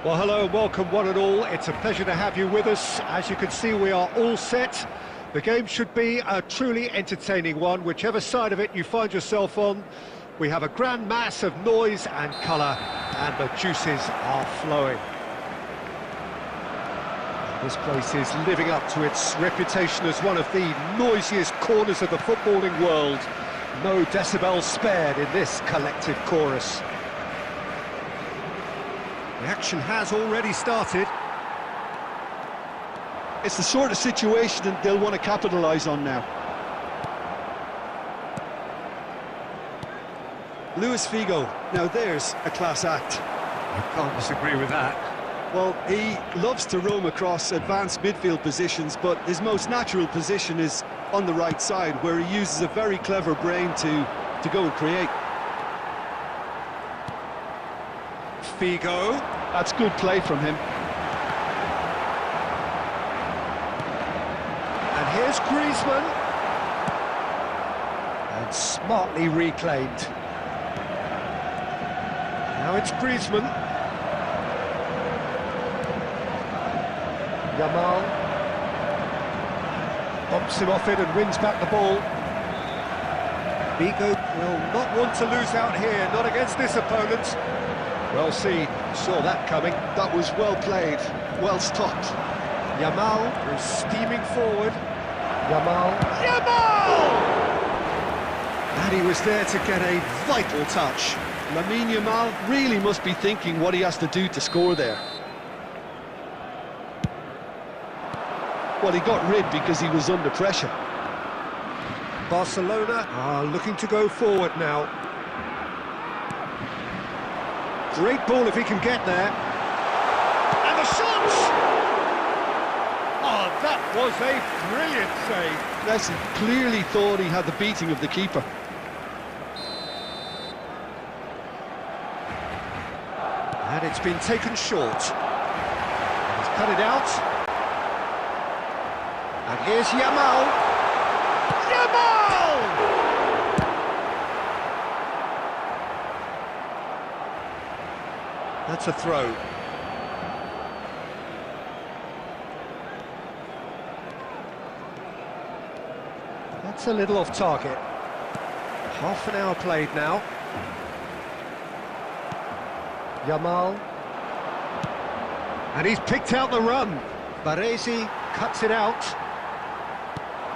Well, hello and welcome one and all. It's a pleasure to have you with us. As you can see, we are all set. The game should be a truly entertaining one, whichever side of it you find yourself on. We have a grand mass of noise and colour, and the juices are flowing. This place is living up to its reputation as one of the noisiest corners of the footballing world. No decibels spared in this collective chorus. The action has already started. It's the sort of situation that they'll want to capitalise on now. Luis Figo, now there's a class act. I can't disagree with that. Well, he loves to roam across advanced midfield positions, but his most natural position is on the right side, where he uses a very clever brain to go and create. Figo. That's good play from him. And here's Griezmann. And smartly reclaimed. Now it's Griezmann. Yamal. Bumps him off it and wins back the ball. Figo will not want to lose out here, not against this opponent. Well seen, saw that coming. That was well played, well stopped. Yamal is steaming forward. Yamal! And he was there to get a vital touch. Lamine Yamal really must be thinking what he has to do to score there. Well, he got rid because he was under pressure. Barcelona are looking to go forward now. Great ball if he can get there. And the shot! Oh, that was a brilliant save. Messi clearly thought he had the beating of the keeper. And it's been taken short. He's cut it out. And here's Yamal. Yamal! That's a throw. That's a little off target. Half an hour played now. Yamal. And he's picked out the run. Baresi cuts it out.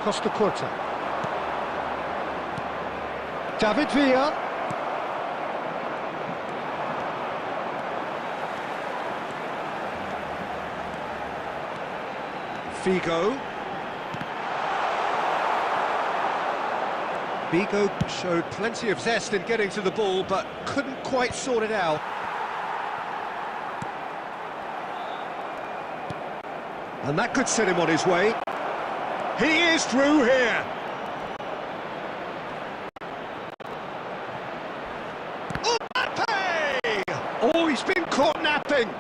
Costa Curta. David Villa. Figo. Figo showed plenty of zest in getting to the ball, but couldn't quite sort it out. And that could set him on his way. He is through here. Mbappe! Oh, he's been caught napping.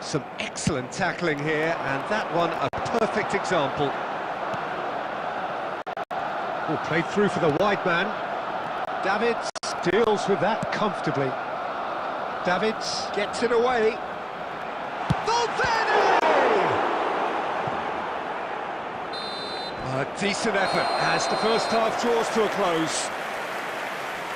Some excellent tackling here, and that one a perfect example. Oh, played through for the wide man. Davids deals with that comfortably. Davids gets it away. Valverde! A decent effort as the first half draws to a close.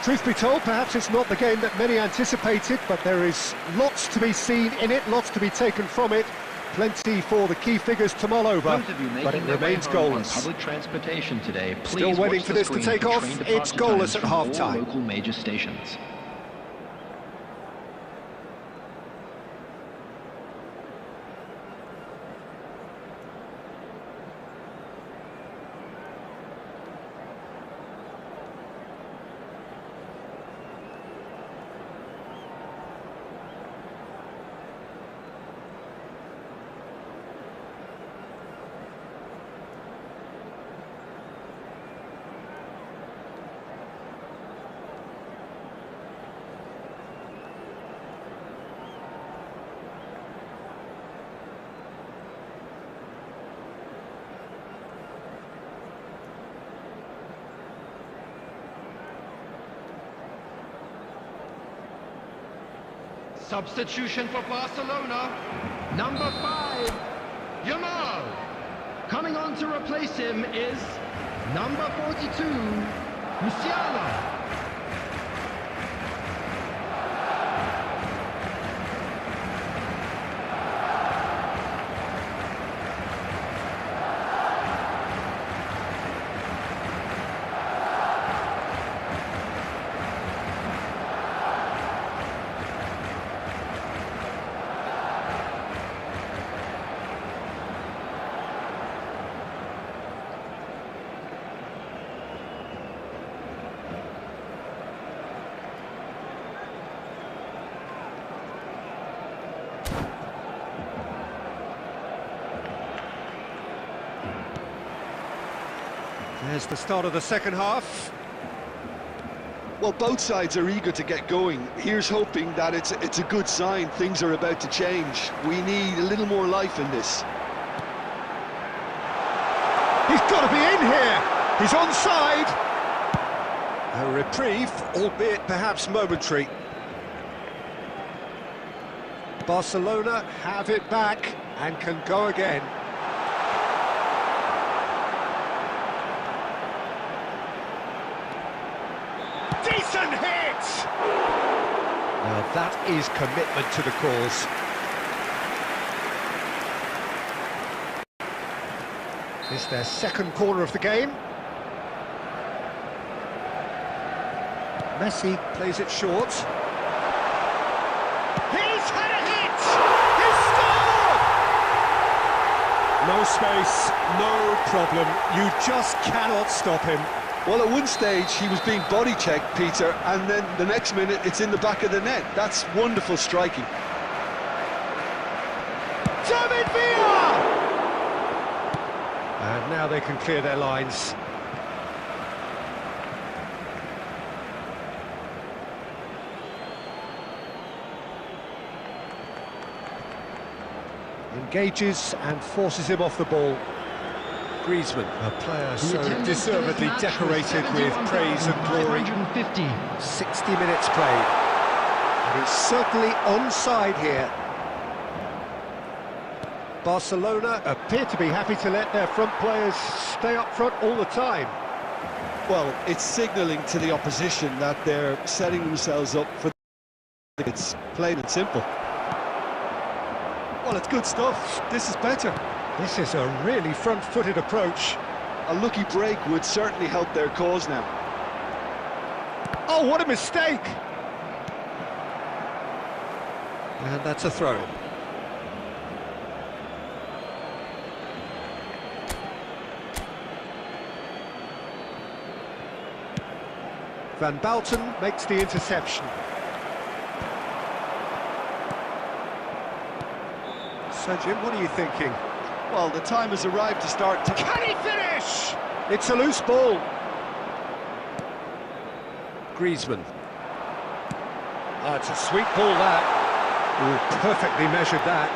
Truth be told, perhaps it's not the game that many anticipated, but there is lots to be seen in it, lots to be taken from it. Plenty for the key figures to mull over, but it remains goalless. Public transportation today, still waiting for this to take off. It's goalless at half-time. Local major stations. Substitution for Barcelona. Number 5, Yamal. Coming on to replace him is number 42, Musiala. There's the start of the second half. Well, both sides are eager to get going. Here's hoping that it's a good sign. Things are about to change. We need a little more life in this. He's got to be in here. He's onside. A reprieve, albeit perhaps momentary. Barcelona have it back and can go again. Decent hit! Now that is commitment to the cause. It's their second corner of the game. Messi plays it short. He's had a hit! He's scored! No space, no problem. You just cannot stop him. Well, at one stage, he was being body checked, Peter, and then the next minute, it's in the back of the net. That's wonderful striking. And now they can clear their lines. Engages and forces him off the ball. Griezmann, a player so deservedly decorated with praise and glory. 60 minutes played. And he's certainly onside here. Barcelona appear to be happy to let their front players stay up front all the time. Well, it's signalling to the opposition that they're setting themselves up for... It's plain and simple. Well, it's good stuff. This is better. This is a really front-footed approach. A lucky break would certainly help their cause now. Oh, what a mistake! And that's a throw. Van Balten makes the interception. So, Jim, what are you thinking? Well, the time has arrived to start... Can he finish? It's a loose ball. Griezmann. Oh, it's a sweet ball, that. Ooh, perfectly measured that.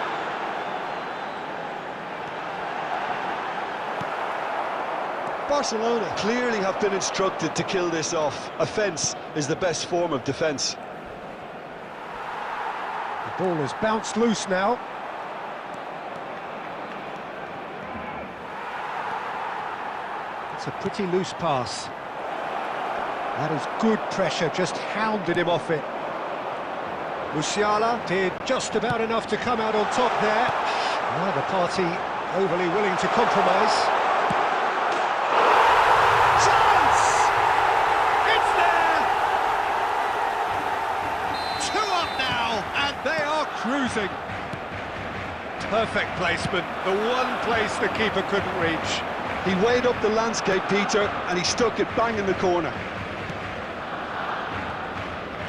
Barcelona clearly have been instructed to kill this off. Offence is the best form of defence. The ball has bounced loose now. It's a pretty loose pass. That is good pressure, just hounded him off it. Musiala did just about enough to come out on top there. Neither party overly willing to compromise. Chance! It's there! 2 up now, and they are cruising. Perfect placement, the one place the keeper couldn't reach. He weighed up the landscape, Peter, and he stuck it bang in the corner.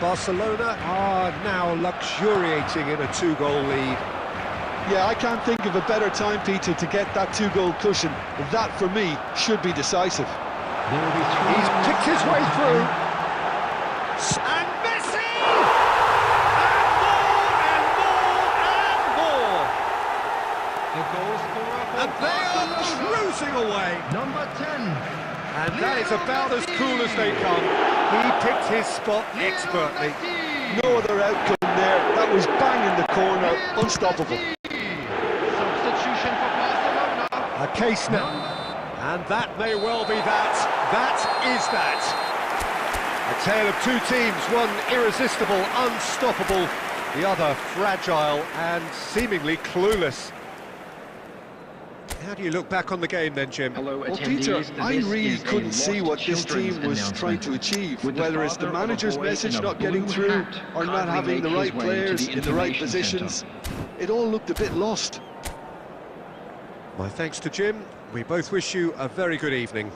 Barcelona are now luxuriating in a 2-goal lead. Yeah, I can't think of a better time, Peter, to get that 2-goal cushion. That, for me, should be decisive. He's picked his way through. And Messi! And more! And they are cruising away. Number 10. And that is about as cool as they come. He picked his spot expertly. No other outcome there. That was bang in the corner, unstoppable. Substitution for Barcelona. A case now, and that may well be that. That is that. A tale of two teams, one irresistible, unstoppable, the other fragile and seemingly clueless. How do you look back on the game then, Jim? Hello, Well, attendees. Peter, I This really is a couldn't see lost what this children's team was trying to announcement. achieve, With the whether it's the father of a manager's boy message in a not getting blue through hat or not kindly having the make his right way players to the in the right information positions. It all looked a bit lost. My thanks to Jim. We both wish you a very good evening.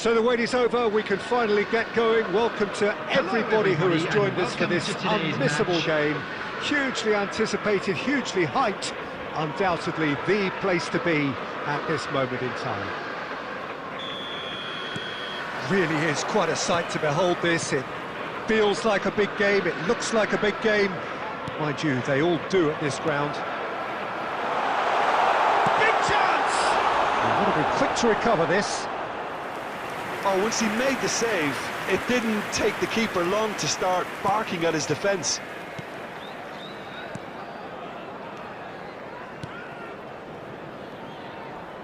So the wait is over, we can finally get going. Welcome to everybody who has joined us for this unmissable game. Hugely anticipated, hugely hyped, undoubtedly the place to be at this moment in time. Really is quite a sight to behold this. It feels like a big game, it looks like a big game. Mind you, they all do at this ground. Big chance! And what a be quick to recover this. Oh, once he made the save, it didn't take the keeper long to start barking at his defence.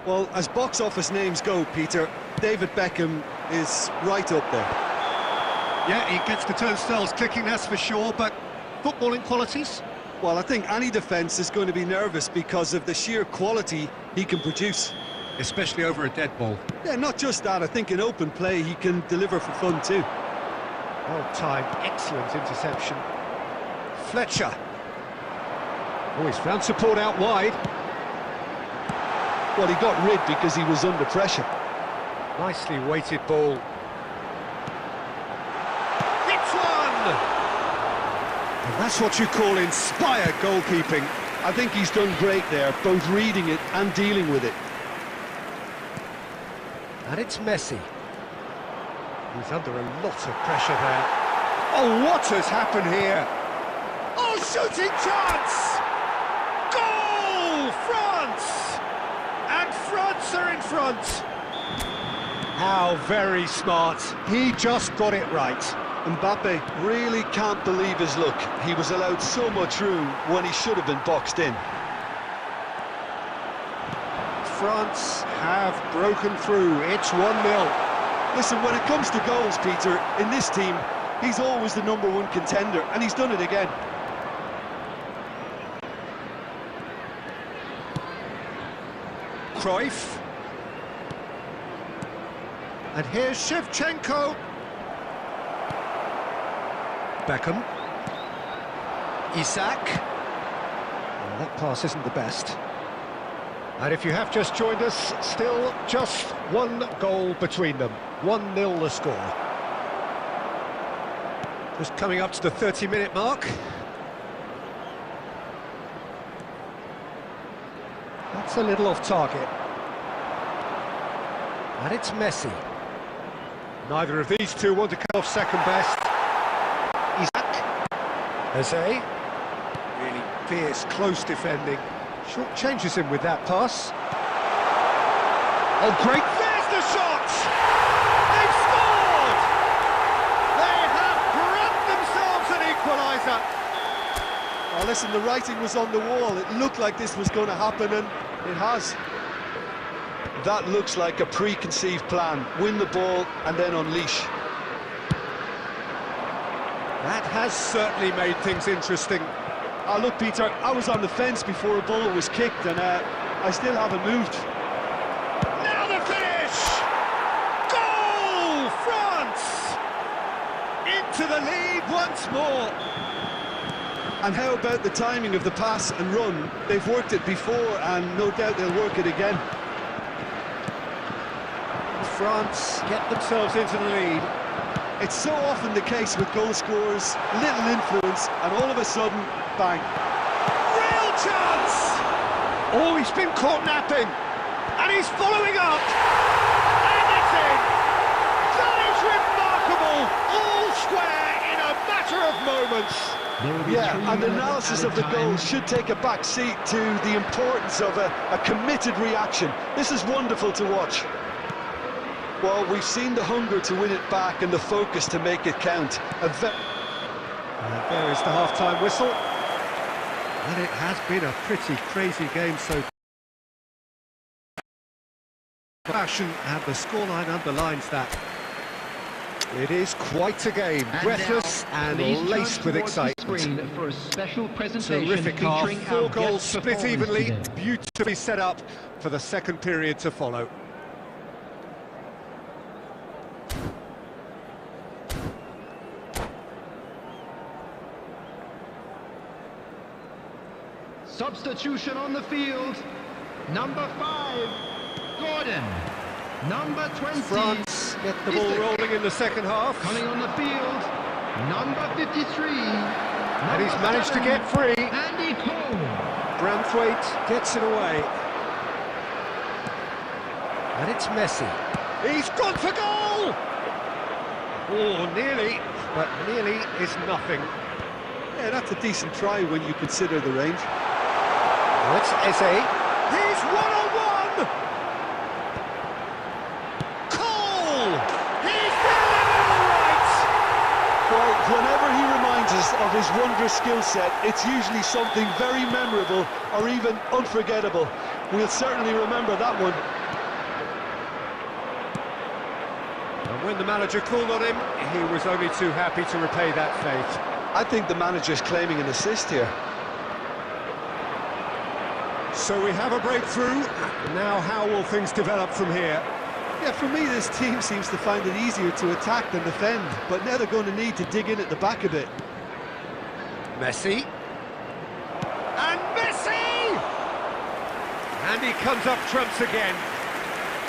Well, as box office names go, Peter, David Beckham is right up there. Yeah, he gets the turnstiles clicking, that's for sure, but footballing qualities? Well, I think any defence is going to be nervous because of the sheer quality he can produce. Especially over a dead ball. Yeah, not just that, I think in open play he can deliver for fun too. Well-timed, excellent interception. Fletcher. Oh, he's found support out wide. Well, he got rid because he was under pressure. Nicely weighted ball. Hits one! And that's what you call inspired goalkeeping. I think he's done great there, both reading it and dealing with it. And it's Messi. He's under a lot of pressure there. Oh, what has happened here? Oh, shooting chance! Goal! France! And France are in front. How very smart. He just got it right. Mbappe really can't believe his luck. He was allowed so much room when he should have been boxed in. France have broken through. It's 1-0. Listen, when it comes to goals, Peter, in this team, he's always the #1 contender, and he's done it again. Cruyff. And here's Shevchenko. Beckham. Isak. Well, that pass isn't the best. And if you have just joined us, still just one goal between them. 1-0 the score. Just coming up to the 30-minute mark. That's a little off target. And it's Messi. Neither of these two want to come off second best. Isak. Jose. Really fierce, close defending. Short changes him with that pass. Oh, great! There's the shot! They've scored! They have grabbed themselves an equaliser. Oh, listen, the writing was on the wall. It looked like this was going to happen, and it has. That looks like a preconceived plan. Win the ball and then unleash. That has certainly made things interesting. Oh, look, Peter, I was on the fence before a ball was kicked, and I still haven't moved. Now the finish! Goal! France! Into the lead once more. And how about the timing of the pass and run? They've worked it before, and no doubt they'll work it again. France get themselves into the lead. It's so often the case with goal scorers, little influence, and all of a sudden, bang. Real chance! Oh, he's been caught napping, and he's following up, and it's in! That is remarkable! All square in a matter of moments. Yeah, and analysis of the goal should take a back seat to the importance of a committed reaction. This is wonderful to watch. Well, we've seen the hunger to win it back and the focus to make it count. There is the half-time whistle. And it has been a pretty crazy game so passion, and the scoreline underlines that. It is quite a game, breathless and laced with excitement. For a special presentation Terrific half, featuring 4 our goals guest split performers evenly, today. beautifully set up for the second period to follow. Substitution on the field. Number 5, Gordon. Number 20. France get the ball rolling in the second half. Coming on the field. Number 53. And he's managed to get free. Andy Cole. Branthwaite gets it away. And it's Messi. He's gone for goal! Oh, nearly, but nearly is nothing. Yeah, that's a decent try when you consider the range. Now it's Eze. He's one-on-one! Cole! He's delivered all right! Well, whenever he reminds us flashes of his wondrous skill set, it's usually something very memorable or even unforgettable. We'll certainly remember that one. And when the manager called on him, he was only too happy to repay that faith. I think the manager's claiming an assist here. So we have a breakthrough. Now how will things develop from here? Yeah, for me, this team seems to find it easier to attack than defend, but now they're going to need to dig in at the back a bit. Messi. And Messi! And he comes up trumps again.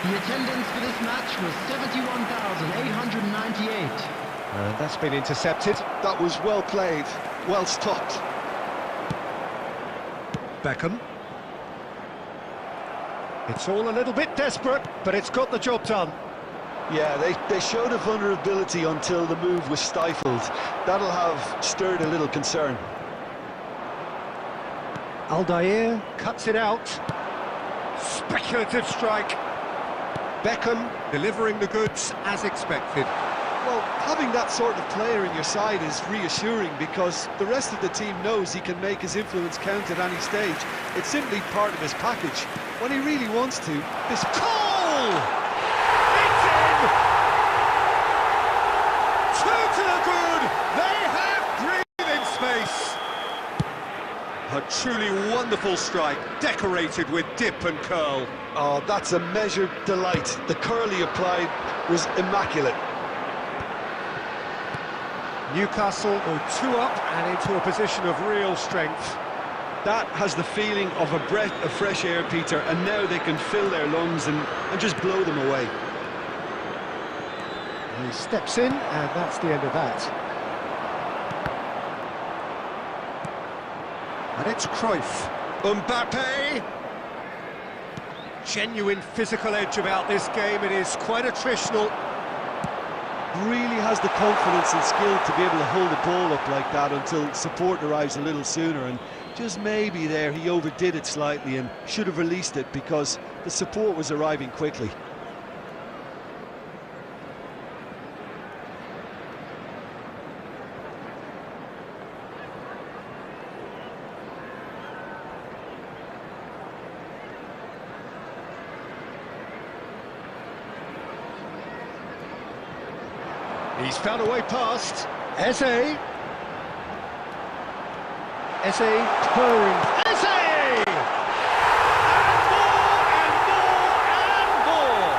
The attendance for this match was 71,898. And that's been intercepted. That was well played, well stopped. Beckham. It's all a little bit desperate, but it's got the job done. Yeah, they showed a vulnerability until the move was stifled. That'll have stirred a little concern. Aldair cuts it out. Speculative strike. Beckham delivering the goods as expected. Well, having that sort of player in your side is reassuring because the rest of the team knows he can make his influence count at any stage. It's simply part of his package. When he really wants to, this goal! It's in! Two to the good! They have breathing space! A truly wonderful strike, decorated with dip and curl. Oh, that's a measured delight. The curl he applied was immaculate. Newcastle go 2 up and into a position of real strength. That has the feeling of a breath of fresh air, Peter, and now they can fill their lungs and just blow them away. He steps in, and that's the end of that. And it's Cruyff. Mbappe! Genuine physical edge about this game. It is quite attritional. Really has the confidence and skill to be able to hold the ball up like that until support arrives a little sooner, and just maybe there he overdid it slightly and should have released it because the support was arriving quickly. He's found a way past. Eze. Eze purring. Eze! And more, and more, and more!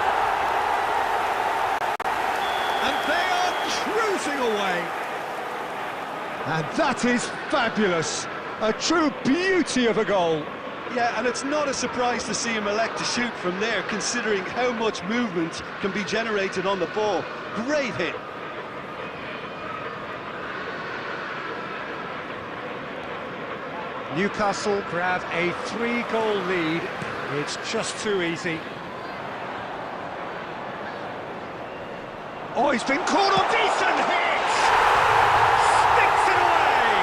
And they are cruising away. And that is fabulous. A true beauty of a goal. Yeah, and it's not a surprise to see him elect to shoot from there, considering how much movement can be generated on the ball. Great hit. Newcastle grab a 3-goal lead. It's just too easy. Oh, he's been caught on decent hit! Sticks it away!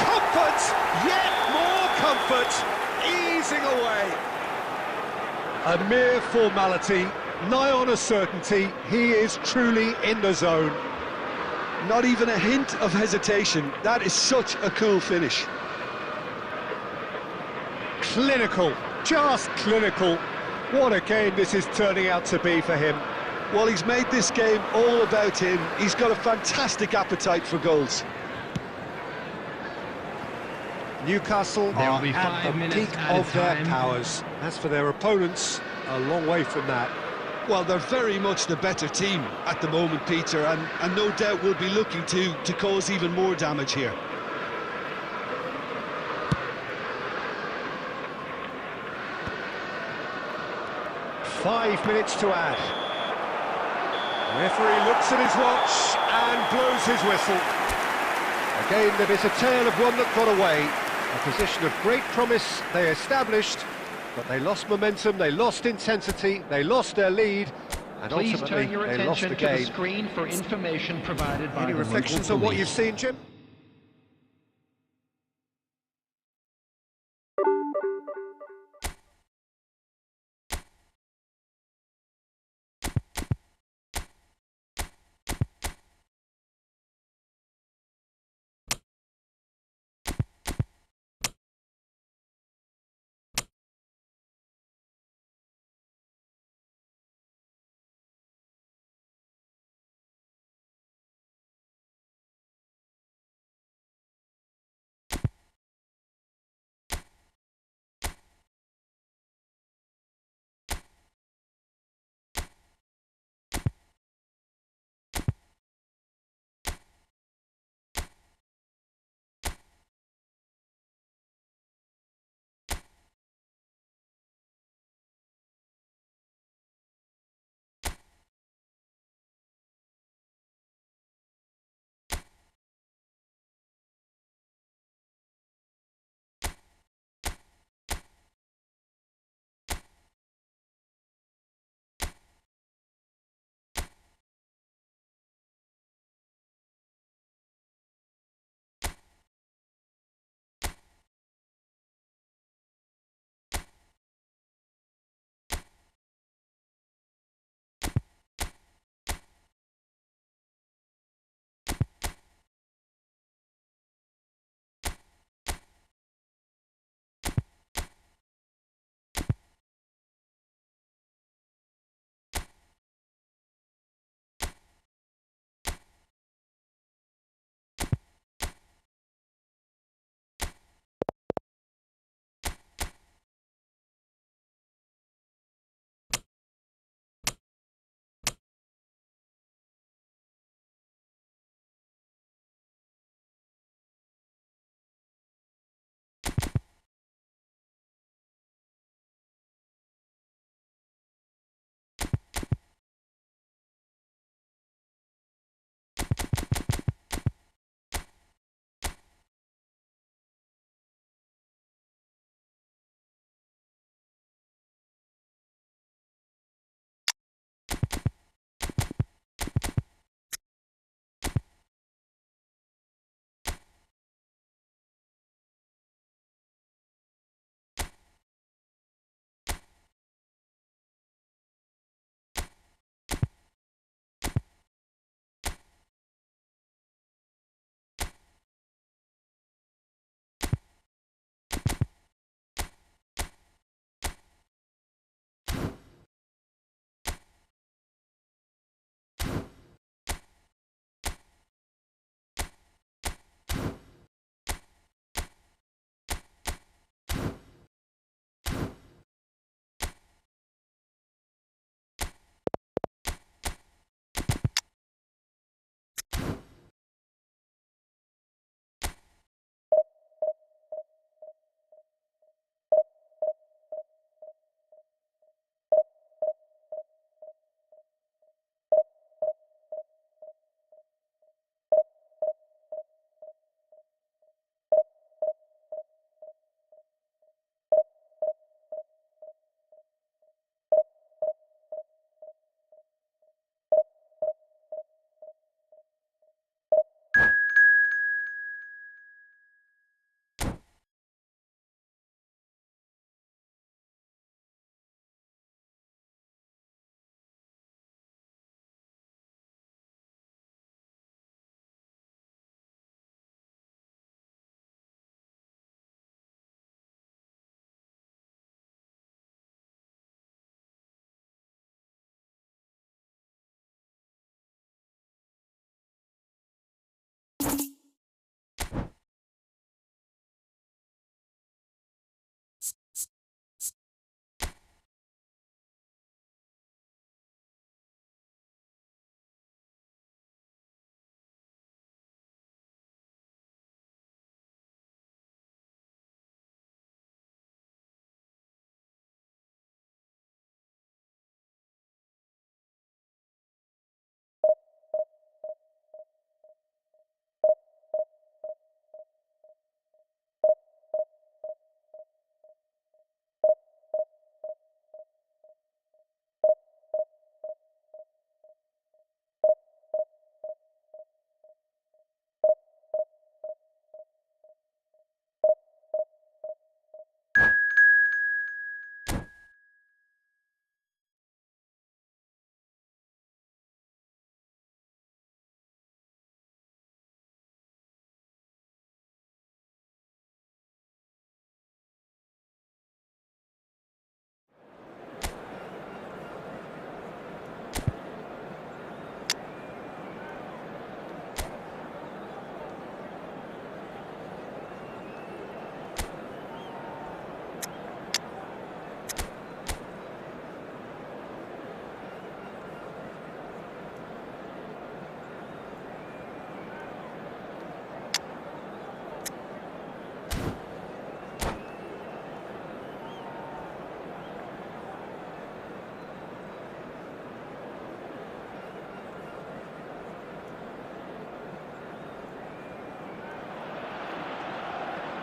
Comfort, yet more comfort, easing away. A mere formality, nigh on a certainty, he is truly in the zone. Not even a hint of hesitation. That is such a cool finish. Clinical, just clinical. What a game this is turning out to be for him. Well, he's made this game all about him. He's got a fantastic appetite for goals. Newcastle are at the peak of their powers. As for their opponents, a long way from that. Well, they're very much the better team at the moment, Peter, and no doubt will be looking to cause even more damage here. Five minutes to add. Referee looks at his watch and blows his whistle. A game that is a tale of one that got away. A position of great promise they established, but they lost momentum, they lost intensity, they lost their lead, and Please ultimately turn your they lost the attention to the game. screen for information provided by Any the reflections local on what police. you've seen, Jim?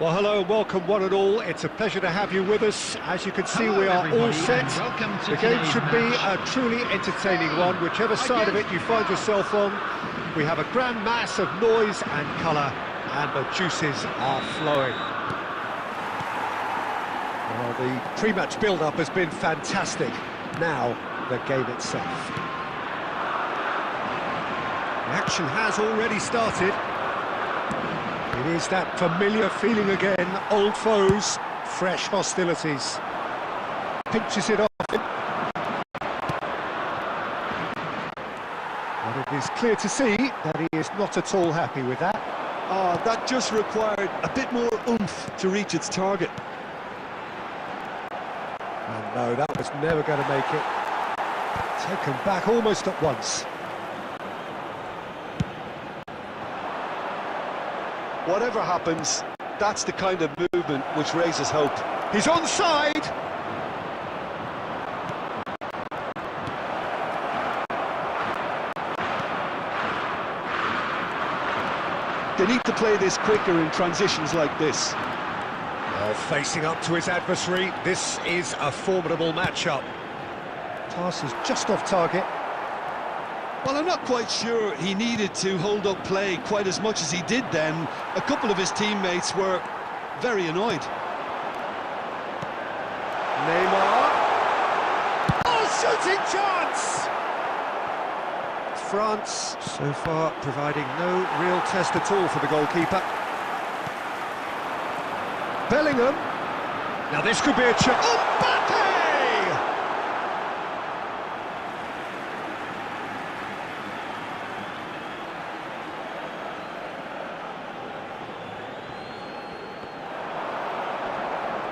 Well, hello and welcome one and all. It's a pleasure to have you with us. As you can see, Hello, we are all everybody, set. and welcome to The game today's should be a match. truly entertaining one, whichever side of it you find yourself on. We have a grand mass of noise and colour, and the juices are flowing. Well, the pre-match build-up has been fantastic. Now, the game itself. The action has already started. It is that familiar feeling again, old foes, fresh hostilities. Pinches it off him. But it is clear to see that he is not at all happy with that. That just required a bit more oomph to reach its target. And no, that was never going to make it. Taken back almost at once. Whatever happens, that's the kind of movement which raises hope. He's onside! They need to play this quicker in transitions like this. Well, facing up to his adversary, this is a formidable matchup. Pass is just off target. Well, I'm not quite sure he needed to hold up play quite as much as he did then. A couple of his teammates were very annoyed. Neymar. Oh, shooting chance! France, so far, providing no real test at all for the goalkeeper. Bellingham. Now this could be a chance. Mbappe!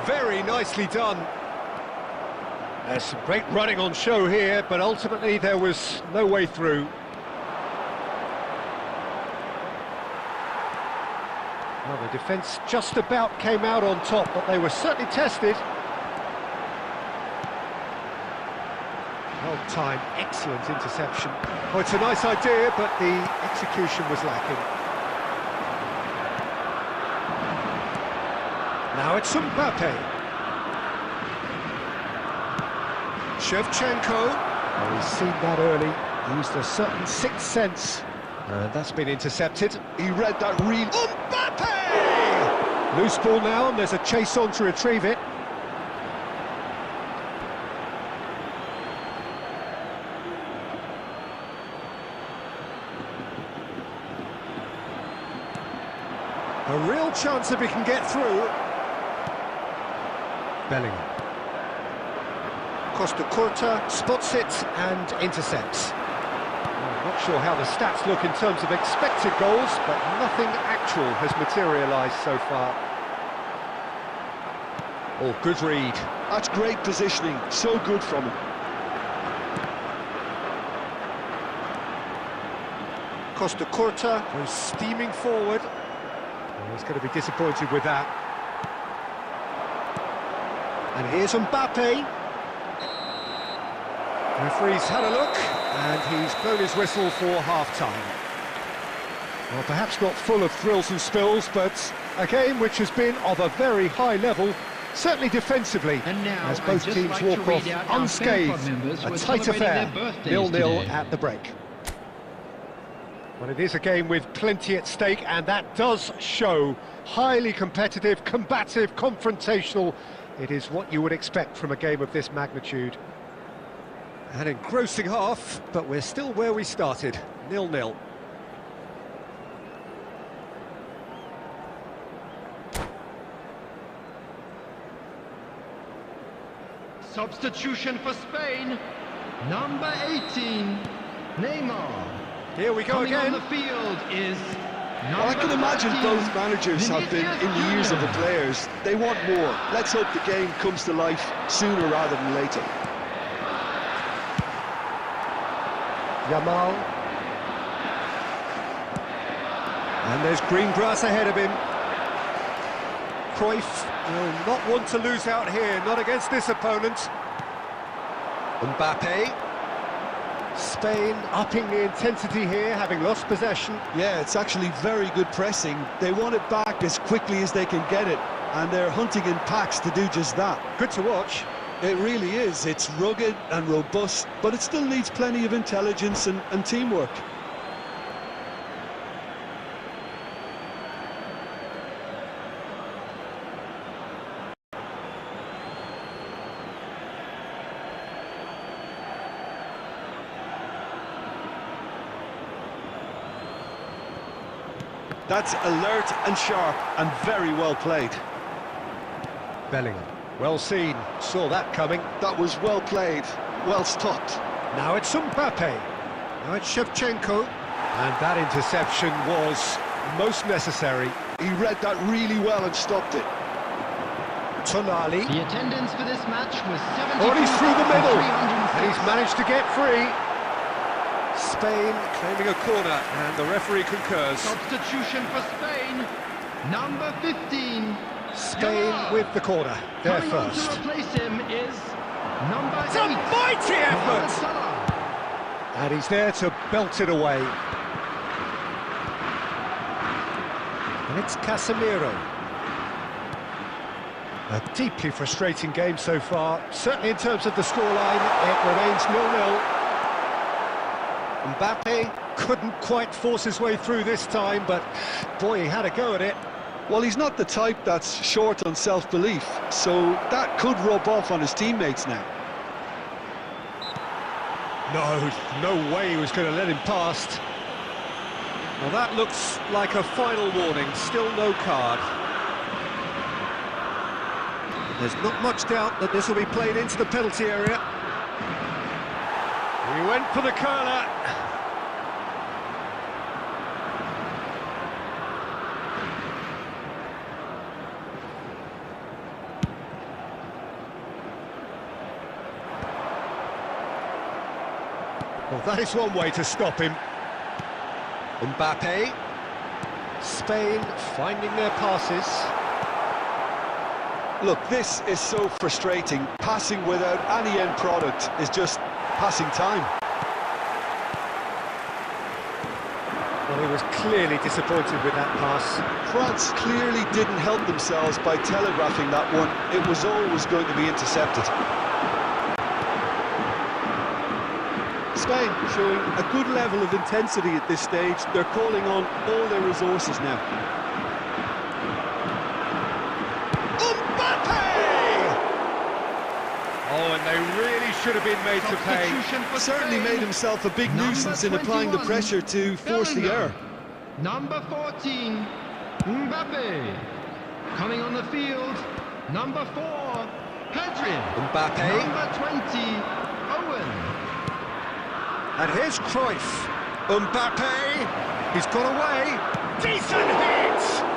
Very nicely done. There's some great running on show here, but ultimately there was no way through. Well, the defence just about came out on top, but they were certainly tested. Well timed, excellent interception. Oh, it's a nice idea, but the execution was lacking. Now it's Mbappe. Shevchenko. Oh, he's seen that early. Used a certain sixth sense. That's been intercepted. He read that really... Mbappe! Loose ball now, and there's a chase on to retrieve it. A real chance if he can get through. Bellingham. Costa Curta spots it and intercepts. I'm not sure how the stats look in terms of expected goals, but nothing actual has materialised so far. Oh, good read. That's great positioning, so good from him. Costa Curta goes steaming forward. Oh, he's going to be disappointed with that. And here's Mbappe. Referee's had a look, and he's blown his whistle for half-time. Well, perhaps not full of thrills and spills, but a game which has been of a very high level, certainly defensively, And now, as I'd both just teams like to walk read off out our unscathed. fan club members who A are tight celebrating affair, their birthdays 0-0 today. at the break. Well, it is a game with plenty at stake, and that does show. Highly competitive, combative, confrontational. It is what you would expect from a game of this magnitude. An engrossing half, but we're still where we started, 0-0. Substitution for Spain. Number 18, Neymar. Here we go Coming again. on the field is Well, I can imagine 13, both managers have been in the ears of the players. They want more. Let's hope the game comes to life sooner rather than later. Yamal. And there's green grass ahead of him. Cruyff will not want to lose out here, not against this opponent. Mbappe. Spain upping the intensity here, having lost possession. Yeah, it's actually very good pressing. They want it back as quickly as they can get it, and they're hunting in packs to do just that. Good to watch. It really is. It's rugged and robust, but it still needs plenty of intelligence and teamwork. That's alert and sharp and very well played. Bellingham, well seen, saw that coming. That was well played, well stopped. Now it's Mbappe, now it's Shevchenko, and that interception was most necessary. He read that really well and stopped it. Tonali. The attendance for this match was 72,306. Oh, he's through the middle, and he's managed to get free. Spain claiming a corner, and the referee concurs. Substitution for Spain, number 15. Spain with the corner, their Coming on first. to replace him is number It's a 8. mighty effort! Salah. And he's there to belt it away. And it's Casemiro. A deeply frustrating game so far. Certainly in terms of the scoreline, it remains 0-0. Mbappe couldn't quite force his way through this time, but boy, he had a go at it. Well, he's not the type that's short on self-belief, so that could rub off on his teammates now. No way he was going to let him past. Well, that looks like a final warning, still no card. There's not much doubt that this will be played into the penalty area. He went for the curler. Well, that is one way to stop him. Mbappe. Spain finding their passes. Look, this is so frustrating. Passing without any end product is just passing time. Well, he was clearly disappointed with that pass. France clearly didn't help themselves by telegraphing that one. It was always going to be intercepted. Spain showing a good level of intensity at this stage. They're calling on all their resources now. Oh, and they really should have been made to pay. Certainly made himself a big nuisance in applying the pressure to force the error. Number 14, Mbappe. Coming on the field, number 4, Pedri. Mbappe. Number 20, Owen. And here's Cruyff. Mbappe. He's got away. Decent hit!